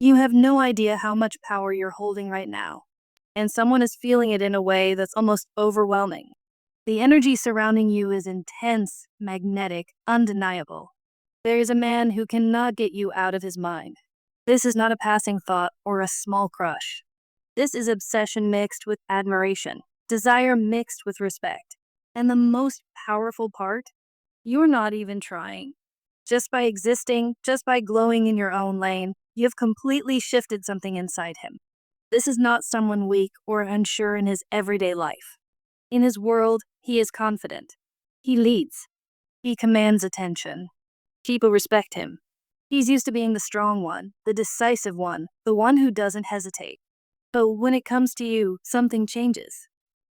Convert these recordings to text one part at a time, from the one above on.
You have no idea how much power you're holding right now, and someone is feeling it in a way that's almost overwhelming. The energy surrounding you is intense, magnetic, undeniable. There is a man who cannot get you out of his mind. This is not a passing thought or a small crush. This is obsession mixed with admiration, desire mixed with respect. And the most powerful part, you're not even trying. Just by existing, just by glowing in your own lane, you've completely shifted something inside him. This is not someone weak or unsure in his everyday life. In his world, he is confident. He leads. He commands attention. People respect him. He's used to being the strong one, the decisive one, the one who doesn't hesitate. But when it comes to you, something changes.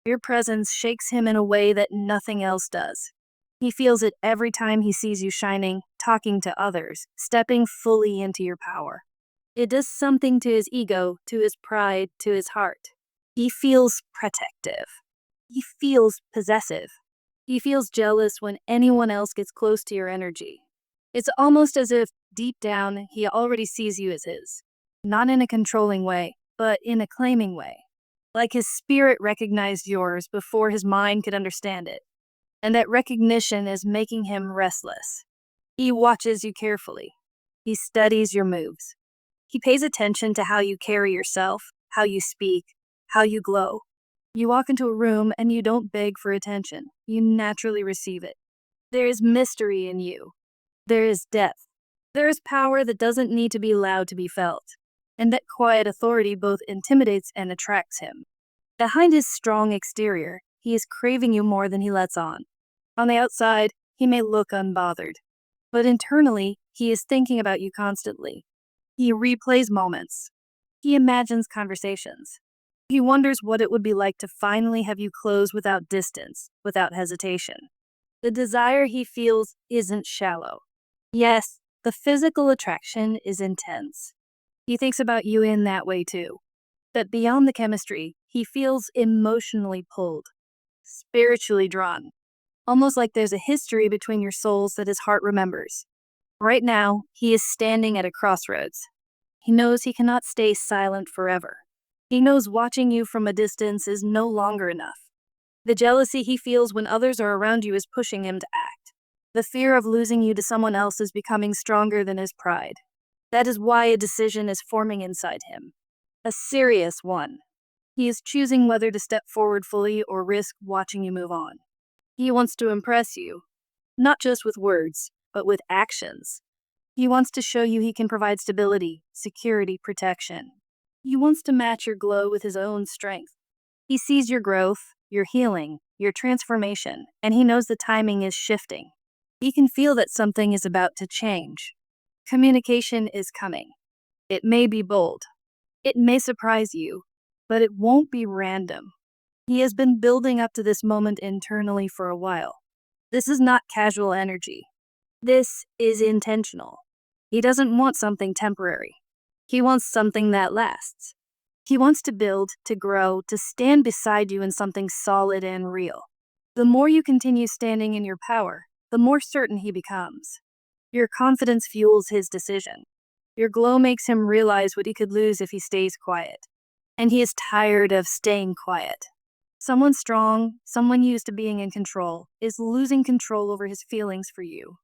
Your presence shakes him in a way that nothing else does. He feels it every time he sees you shining, talking to others, stepping fully into your power. It does something to his ego, to his pride, to his heart. He feels protective. He feels possessive. He feels jealous when anyone else gets close to your energy. It's almost as if, deep down, he already sees you as his. Not in a controlling way, but in a claiming way. Like his spirit recognized yours before his mind could understand it. And that recognition is making him restless. He watches you carefully. He studies your moves. He pays attention to how you carry yourself, how you speak, how you glow. You walk into a room and you don't beg for attention. You naturally receive it. There is mystery in you. There is depth. There is power that doesn't need to be loud to be felt. And that quiet authority both intimidates and attracts him. Behind his strong exterior, he is craving you more than he lets on. On the outside, he may look unbothered. But internally, he is thinking about you constantly. He replays moments. He imagines conversations. He wonders what it would be like to finally have you close without distance, without hesitation. The desire he feels isn't shallow. Yes, the physical attraction is intense. He thinks about you in that way too. But beyond the chemistry, he feels emotionally pulled, spiritually drawn. Almost like there's a history between your souls that his heart remembers. Right now, he is standing at a crossroads. He knows he cannot stay silent forever. He knows watching you from a distance is no longer enough. The jealousy he feels when others are around you is pushing him to act. The fear of losing you to someone else is becoming stronger than his pride. That is why a decision is forming inside him. A serious one. He is choosing whether to step forward fully or risk watching you move on. He wants to impress you, not just with words, but with actions. He wants to show you he can provide stability, security, protection. He wants to match your glow with his own strength. He sees your growth, your healing, your transformation, and he knows the timing is shifting. He can feel that something is about to change. Communication is coming. It may be bold. It may surprise you, but it won't be random. He has been building up to this moment internally for a while. This is not casual energy. This is intentional. He doesn't want something temporary. He wants something that lasts. He wants to build, to grow, to stand beside you in something solid and real. The more you continue standing in your power, the more certain he becomes. Your confidence fuels his decision. Your glow makes him realize what he could lose if he stays quiet. And he is tired of staying quiet. Someone strong, someone used to being in control, is losing control over his feelings for you.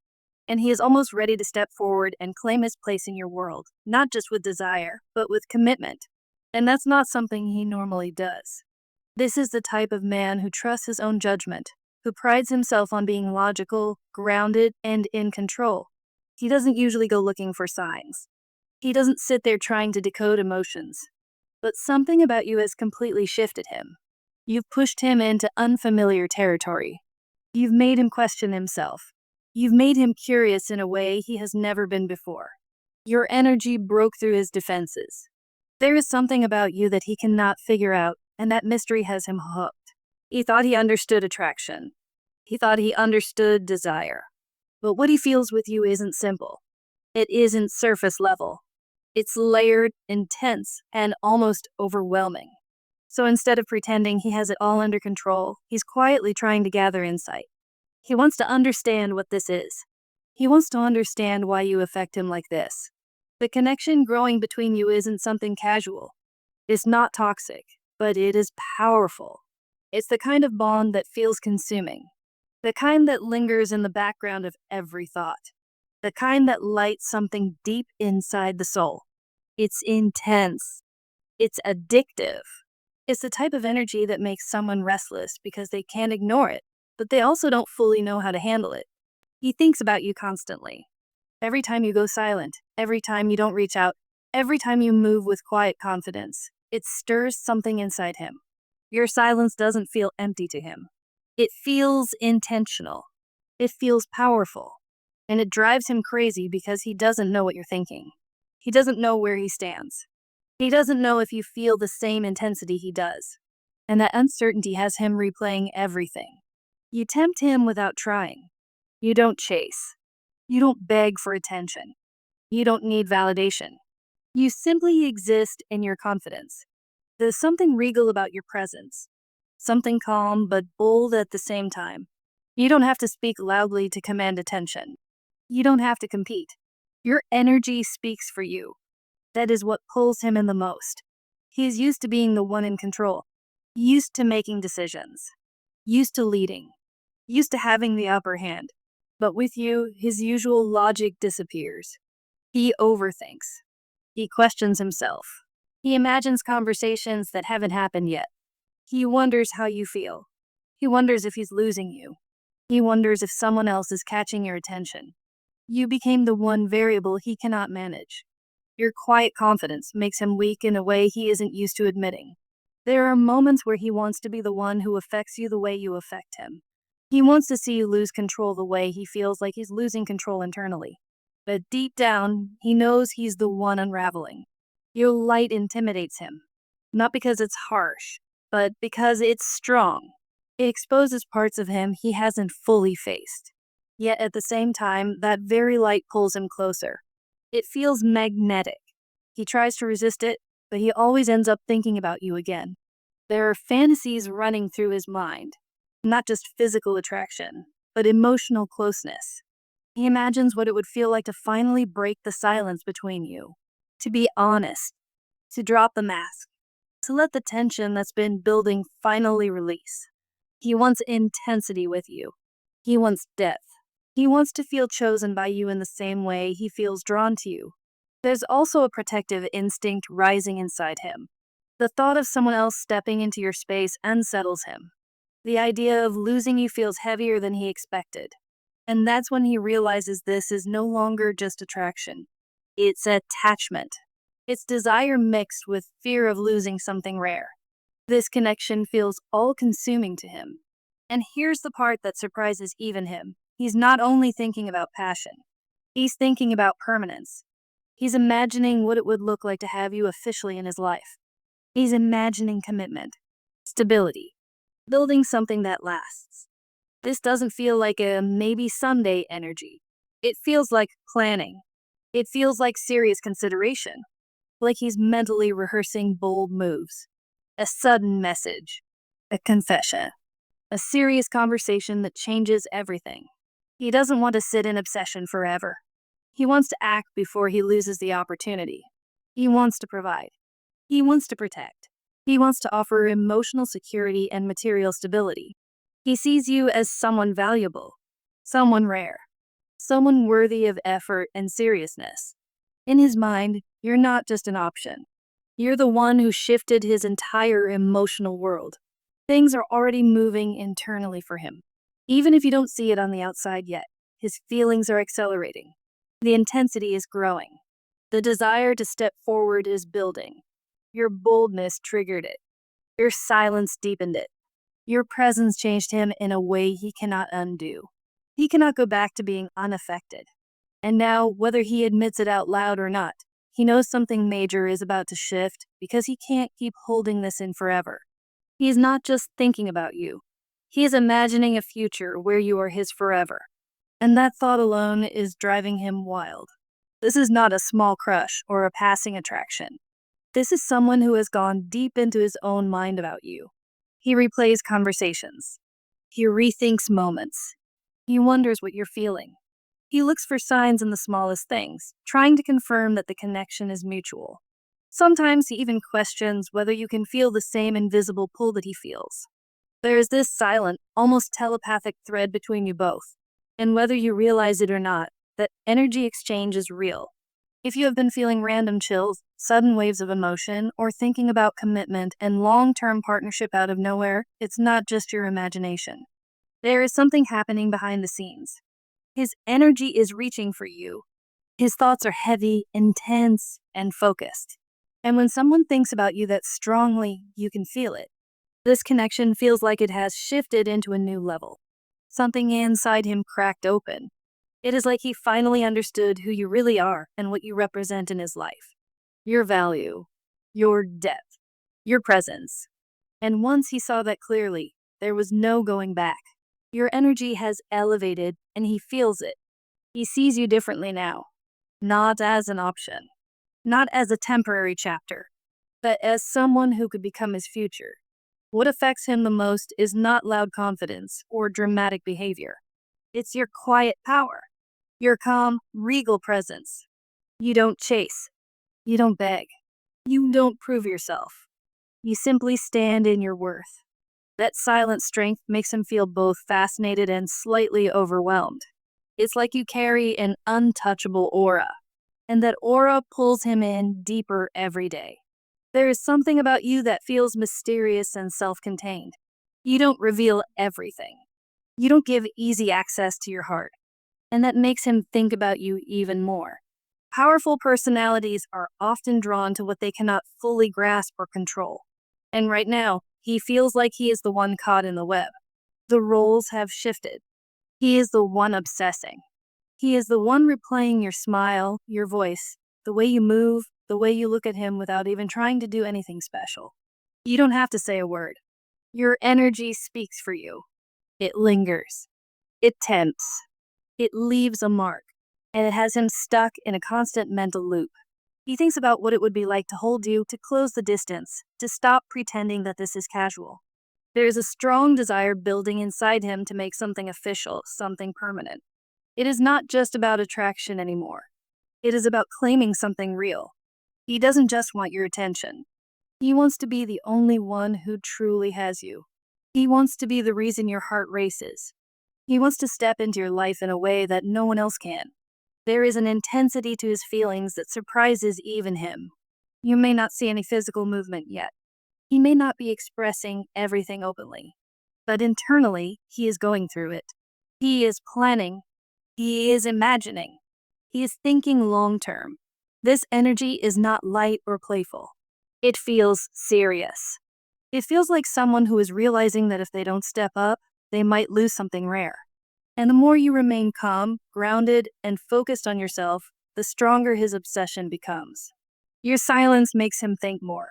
And he is almost ready to step forward and claim his place in your world, not just with desire, but with commitment. And that's not something he normally does. This is the type of man who trusts his own judgment, who prides himself on being logical, grounded, and in control. He doesn't usually go looking for signs. He doesn't sit there trying to decode emotions. But something about you has completely shifted him. You've pushed him into unfamiliar territory. You've made him question himself. You've made him curious in a way he has never been before. Your energy broke through his defenses. There is something about you that he cannot figure out, and that mystery has him hooked. He thought he understood attraction. He thought he understood desire. But what he feels with you isn't simple. It isn't surface level. It's layered, intense, and almost overwhelming. So instead of pretending he has it all under control, he's quietly trying to gather insight. He wants to understand what this is. He wants to understand why you affect him like this. The connection growing between you isn't something casual. It's not toxic, but it is powerful. It's the kind of bond that feels consuming, the kind that lingers in the background of every thought, the kind that lights something deep inside the soul. It's intense, it's addictive. It's the type of energy that makes someone restless because they can't ignore it, but they also don't fully know how to handle it. He thinks about you constantly. Every time you go silent, every time you don't reach out, every time you move with quiet confidence, it stirs something inside him. Your silence doesn't feel empty to him. It feels intentional. It feels powerful. And it drives him crazy because he doesn't know what you're thinking. He doesn't know where he stands. He doesn't know if you feel the same intensity he does. And that uncertainty has him replaying everything. You tempt him without trying. You don't chase. You don't beg for attention. You don't need validation. You simply exist in your confidence. There's something regal about your presence, something calm but bold at the same time. You don't have to speak loudly to command attention. You don't have to compete. Your energy speaks for you. That is what pulls him in the most. He is used to being the one in control, used to making decisions, used to leading, used to having the upper hand. But with you, his usual logic disappears. He overthinks. He questions himself. He imagines conversations that haven't happened yet. He wonders how you feel. He wonders if he's losing you. He wonders if someone else is catching your attention. You became the one variable he cannot manage. Your quiet confidence makes him weak in a way he isn't used to admitting. There are moments where he wants to be the one who affects you the way you affect him. He wants to see you lose control the way he feels like he's losing control internally. But deep down, he knows he's the one unraveling. Your light intimidates him, not because it's harsh, but because it's strong. It exposes parts of him he hasn't fully faced. Yet at the same time, that very light pulls him closer. It feels magnetic. He tries to resist it, but he always ends up thinking about you again. There are fantasies running through his mind, not just physical attraction, but emotional closeness. He imagines what it would feel like to finally break the silence between you, to be honest, to drop the mask, to let the tension that's been building finally release. He wants intensity with you. He wants depth. He wants to feel chosen by you in the same way he feels drawn to you. There's also a protective instinct rising inside him. The thought of someone else stepping into your space unsettles him. The idea of losing you feels heavier than he expected. And that's when he realizes this is no longer just attraction. It's attachment. It's desire mixed with fear of losing something rare. This connection feels all-consuming to him. And here's the part that surprises even him. He's not only thinking about passion. He's thinking about permanence. He's imagining what it would look like to have you officially in his life. He's imagining commitment, stability, building something that lasts. This doesn't feel like a maybe someday energy. It feels like planning. It feels like serious consideration. Like he's mentally rehearsing bold moves. A sudden message. A confession. A serious conversation that changes everything. He doesn't want to sit in obsession forever. He wants to act before he loses the opportunity. He wants to provide. He wants to protect. He wants to offer emotional security and material stability. He sees you as someone valuable, someone rare, someone worthy of effort and seriousness. In his mind, you're not just an option. You're the one who shifted his entire emotional world. Things are already moving internally for him. Even if you don't see it on the outside yet, his feelings are accelerating. The intensity is growing. The desire to step forward is building. Your boldness triggered it. Your silence deepened it. Your presence changed him in a way he cannot undo. He cannot go back to being unaffected. And now, whether he admits it out loud or not, he knows something major is about to shift because he can't keep holding this in forever. He is not just thinking about you. He is imagining a future where you are his forever. And that thought alone is driving him wild. This is not a small crush or a passing attraction. This is someone who has gone deep into his own mind about you. He replays conversations. He rethinks moments. He wonders what you're feeling. He looks for signs in the smallest things, trying to confirm that the connection is mutual. Sometimes he even questions whether you can feel the same invisible pull that he feels. There is this silent, almost telepathic thread between you both. And whether you realize it or not, that energy exchange is real. If you have been feeling random chills, sudden waves of emotion, or thinking about commitment and long-term partnership out of nowhere, it's not just your imagination. There is something happening behind the scenes. His energy is reaching for you. His thoughts are heavy, intense, and focused. And when someone thinks about you that strongly, you can feel it. This connection feels like it has shifted into a new level. Something inside him cracked open. It is like he finally understood who you really are and what you represent in his life. Your value, your depth, your presence. And once he saw that clearly, there was no going back. Your energy has elevated and he feels it. He sees you differently now. Not as an option, not as a temporary chapter, but as someone who could become his future. What affects him the most is not loud confidence or dramatic behavior. It's your quiet power, your calm, regal presence. You don't chase, you don't beg, you don't prove yourself. You simply stand in your worth. That silent strength makes him feel both fascinated and slightly overwhelmed. It's like you carry an untouchable aura, and that aura pulls him in deeper every day. There is something about you that feels mysterious and self-contained. You don't reveal everything. You don't give easy access to your heart, and that makes him think about you even more. Powerful personalities are often drawn to what they cannot fully grasp or control. And right now, he feels like he is the one caught in the web. The roles have shifted. He is the one obsessing. He is the one replaying your smile, your voice, the way you move, the way you look at him without even trying to do anything special. You don't have to say a word. Your energy speaks for you. It lingers. It tempts. It leaves a mark. And it has him stuck in a constant mental loop. He thinks about what it would be like to hold you, to close the distance, to stop pretending that this is casual. There is a strong desire building inside him to make something official, something permanent. It is not just about attraction anymore. It is about claiming something real. He doesn't just want your attention. He wants to be the only one who truly has you. He wants to be the reason your heart races. He wants to step into your life in a way that no one else can. There is an intensity to his feelings that surprises even him. You may not see any physical movement yet. He may not be expressing everything openly. But internally, he is going through it. He is planning. He is imagining. He is thinking long term. This energy is not light or playful. It feels serious. It feels like someone who is realizing that if they don't step up, they might lose something rare. And the more you remain calm, grounded, and focused on yourself, the stronger his obsession becomes. Your silence makes him think more.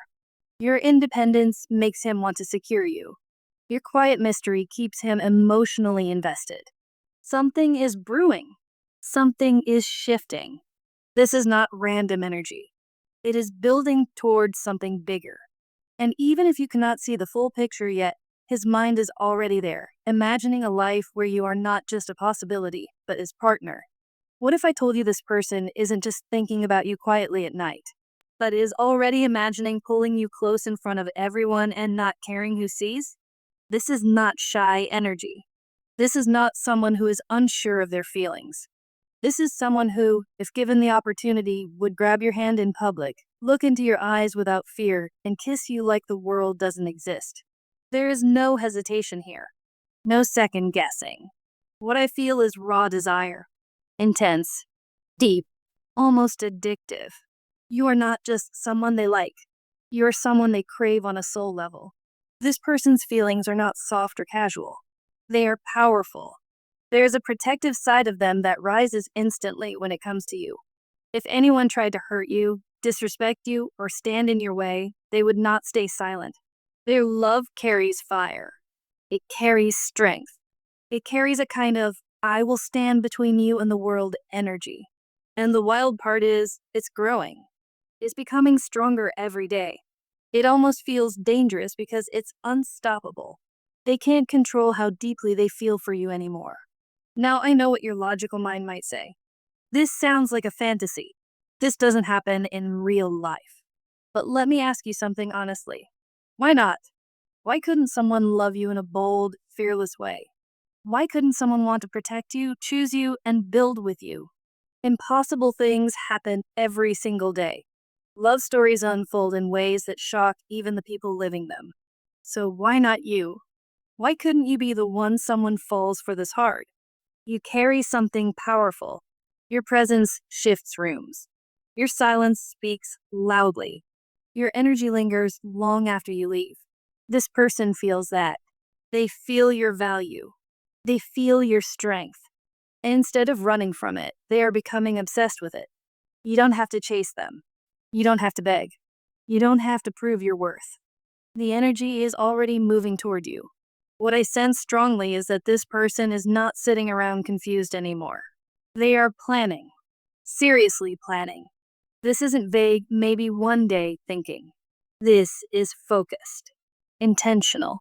Your independence makes him want to secure you. Your quiet mystery keeps him emotionally invested. Something is brewing. Something is shifting. This is not random energy. It is building towards something bigger. And even if you cannot see the full picture yet, his mind is already there, imagining a life where you are not just a possibility, but his partner. What if I told you this person isn't just thinking about you quietly at night, but is already imagining pulling you close in front of everyone and not caring who sees? This is not shy energy. This is not someone who is unsure of their feelings. This is someone who, if given the opportunity, would grab your hand in public, look into your eyes without fear, and kiss you like the world doesn't exist. There is no hesitation here. No second guessing. What I feel is raw desire. Intense. Deep. Almost addictive. You are not just someone they like. You are someone they crave on a soul level. This person's feelings are not soft or casual. They are powerful. There is a protective side of them that rises instantly when it comes to you. If anyone tried to hurt you, disrespect you, or stand in your way, they would not stay silent. Their love carries fire. It carries strength. It carries a kind of, I will stand between you and the world energy. And the wild part is, it's growing. It's becoming stronger every day. It almost feels dangerous because it's unstoppable. They can't control how deeply they feel for you anymore. Now, I know what your logical mind might say. This sounds like a fantasy. This doesn't happen in real life. But let me ask you something honestly. Why not? Why couldn't someone love you in a bold, fearless way? Why couldn't someone want to protect you, choose you, and build with you? Impossible things happen every single day. Love stories unfold in ways that shock even the people living them. So why not you? Why couldn't you be the one someone falls for this hard? You carry something powerful. Your presence shifts rooms. Your silence speaks loudly. Your energy lingers long after you leave. This person feels that. They feel your value. They feel your strength. Instead of running from it, they are becoming obsessed with it. You don't have to chase them. You don't have to beg. You don't have to prove your worth. The energy is already moving toward you. What I sense strongly is that this person is not sitting around confused anymore. They are planning. Seriously planning. This isn't vague, maybe one day thinking. This is focused, intentional.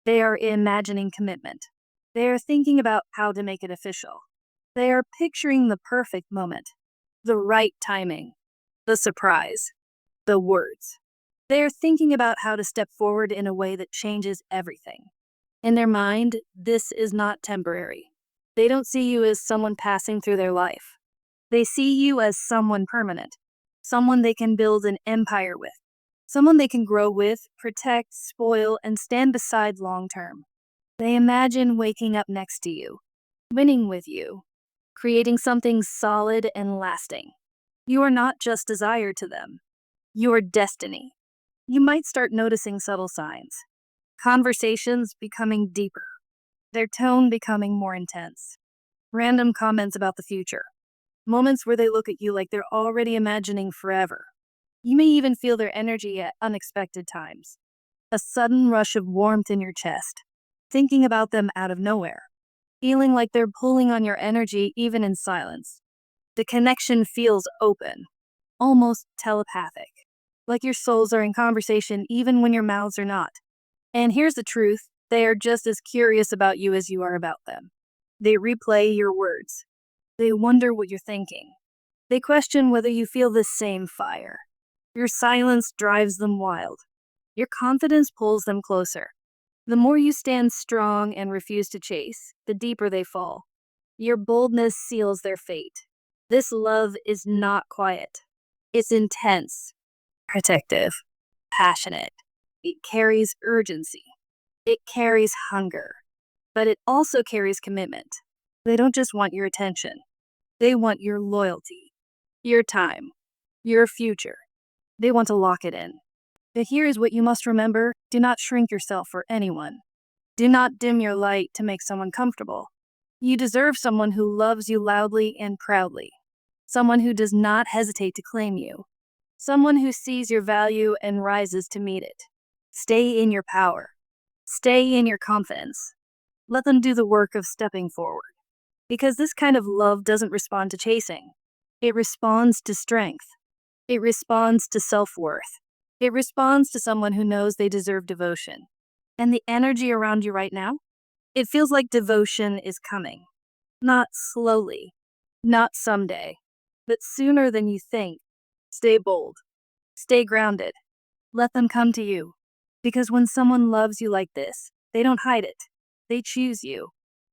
They are imagining commitment. They are thinking about how to make it official. They are picturing the perfect moment, the right timing, the surprise, the words. They are thinking about how to step forward in a way that changes everything. In their mind, this is not temporary. They don't see you as someone passing through their life. They see you as someone permanent, someone they can build an empire with, someone they can grow with, protect, spoil, and stand beside long term. They imagine waking up next to you, winning with you, creating something solid and lasting. You are not just desire to them, you are destiny. You might start noticing subtle signs, conversations becoming deeper, their tone becoming more intense, random comments about the future, moments where they look at you like they're already imagining forever. You may even feel their energy at unexpected times, a sudden rush of warmth in your chest, thinking about them out of nowhere, feeling like they're pulling on your energy even in silence. The connection feels open, almost telepathic, like your souls are in conversation even when your mouths are not. And here's the truth, they are just as curious about you as you are about them. They replay your words. They wonder what you're thinking. They question whether you feel the same fire. Your silence drives them wild. Your confidence pulls them closer. The more you stand strong and refuse to chase, the deeper they fall. Your boldness seals their fate. This love is not quiet. It's intense, protective, passionate. It carries urgency. It carries hunger. But it also carries commitment. They don't just want your attention. They want your loyalty, your time, your future. They want to lock it in. But here is what you must remember: do not shrink yourself for anyone. Do not dim your light to make someone comfortable. You deserve someone who loves you loudly and proudly, someone who does not hesitate to claim you, someone who sees your value and rises to meet it. Stay in your power. Stay in your confidence. Let them do the work of stepping forward. Because this kind of love doesn't respond to chasing. It responds to strength. It responds to self-worth. It responds to someone who knows they deserve devotion. And the energy around you right now? It feels like devotion is coming. Not slowly, not someday, but sooner than you think. Stay bold. Stay grounded. Let them come to you. Because when someone loves you like this, they don't hide it. They choose you.